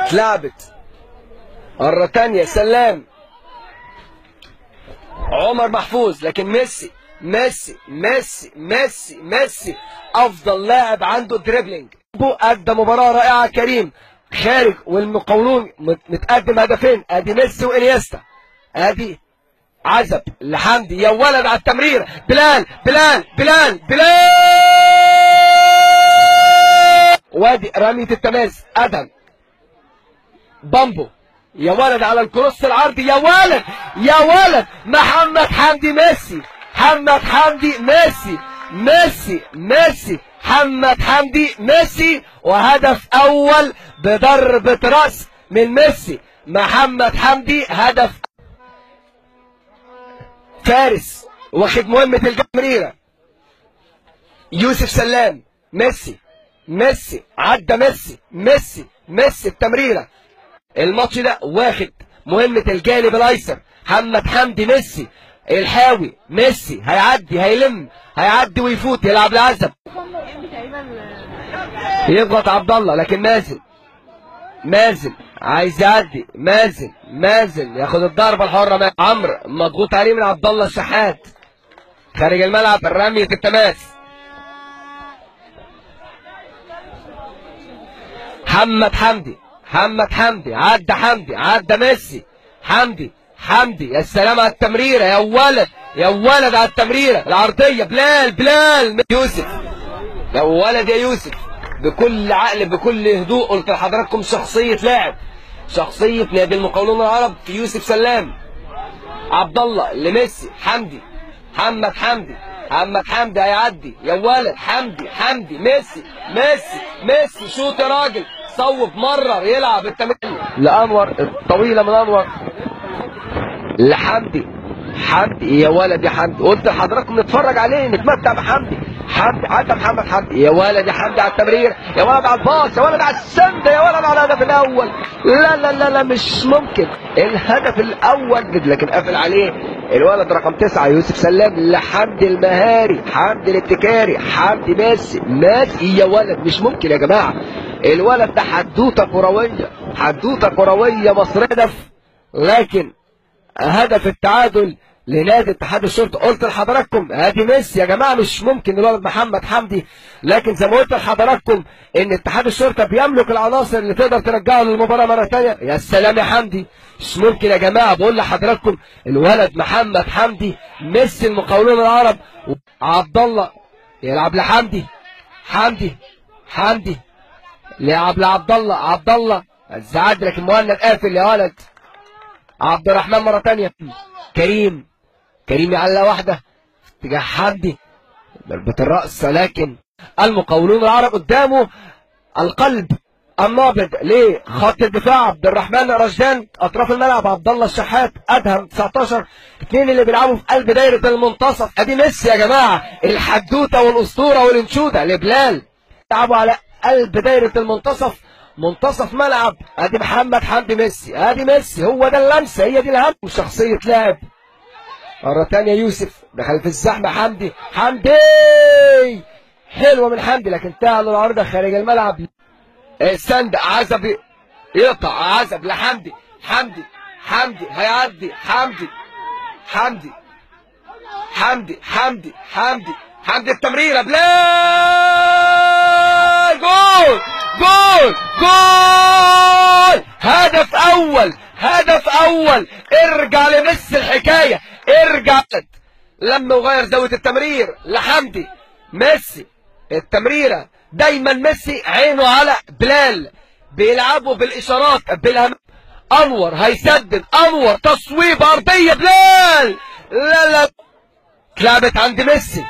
اتلعبت مرة تانية سلام عمر محفوظ، لكن ميسي ميسي ميسي ميسي ميسي افضل لاعب عنده دريبلينج، ادى مباراة رائعة. كريم خارج والمقاولون متقدم هدفين، ادي ميسي وانيستا، ادي عزب لحمدي يا ولد على التمرير، بلال بلال بلال بلال، وادي رمية التماس ادهم بامبو يا ولد على الكروس العرضي، يا ولد يا ولد محمد حمدي ميسي، محمد حمدي ميسي ميسي ميسي محمد حمدي ميسي، وهدف اول بضربة راس من ميسي. محمد حمدي هدف فارس واخد مهمة الجمريرة. يوسف سلام ميسي ميسي عدى ميسي ميسي ميسي التمريرة. الماتش ده واخد مهمة الجانب الايسر. محمد حمدي ميسي الحاوي ميسي هيعدي هيلم هيعدي ويفوت يلعب لعزب، يضغط عبد الله لكن مازن عايز يعدي، مازن ياخد الضربة الحرة. عمرو مضغوط عليه من عبد الله الشحات خارج الملعب، رمية التماس. محمد حمدي عدى ميسي، حمدي يا سلام على التمريرة يا ولد على التمريرة العرضية، بلال يوسف يا ولد يا يوسف، بكل عقل بكل هدوء قلت لحضراتكم شخصية لاعب، شخصية نادي المقاولون العرب في يوسف سلام. عبد الله لميسي، محمد حمدي هيعدي يا ولد، حمدي ميسي شوط يا راجل، صوب مرر يلعب التمرير لانور، الطويله من انور لحمدي يا ولد يا حمدي، قلت لحضراتكم نتفرج عليه نتمتع بحمدي. عدى محمد حمدي يا ولد يا حمدي على التمرير، يا ولد على الباص، يا ولد على السند، يا ولد على الهدف الاول. لا مش ممكن الهدف الاول، لكن قافل عليه الولد رقم 9 يوسف سلام لحمدي المهاري، حمدي الابتكاري، حمدي ميسي يا ولد، مش ممكن يا جماعه. الولد ده حدوته كرويه مصريه، هدف لكن هدف التعادل لنادي اتحاد الشرطه. قلت لحضراتكم ادي ميسي يا جماعه، مش ممكن الولد محمد حمدي، لكن زي ما قلت لحضراتكم ان اتحاد الشرطه بيملك العناصر اللي تقدر ترجعه للمباراه مره ثانيه. يا سلام يا حمدي، مش ممكن يا جماعه، بقول لحضراتكم الولد محمد حمدي ميسي المقاولون العرب. عبد الله يلعب لحمدي، حمدي لعب لعبد الله الزعاد، لكن مهند قافل يا ولد. عبد الرحمن مره ثانيه، كريم يعلق واحده اتجاه حمدي، ضربة الرأس، لكن المقاولون العرب قدامه القلب النابض لخط الدفاع. عبد الرحمن رشدان، اطراف الملعب عبد الله الشحات، ادهم 19، اثنين اللي بيلعبوا في قلب دايره المنتصف. ادي ميسي يا جماعه، الحدوته والاسطوره والانشوده لبلال، بيلعبوا على قلب دايره المنتصف، منتصف ملعب. ادي محمد حمدي ميسي، هو ده اللمسه، هي دي الاهم، شخصيه لاعب. مرة تانية يوسف دخل في الزحمة، حمدي حلوة من حمدي، لكن تعالوا العارضة خارج الملعب. سند عزب يقطع، عزب لحمدي، هيعدي حمدي التمريرة، بلال جول هدف أول. ارجع لميسي الحكاية، ارجع لما وغير زاوية التمرير لحمدي. ميسي التمريرة دايما ميسي عينه على بلال، بيلعبوا بالإشارات بالهم. أنور هيسدد، تصويب أرضية، بلال لا اتلعبت عند ميسي.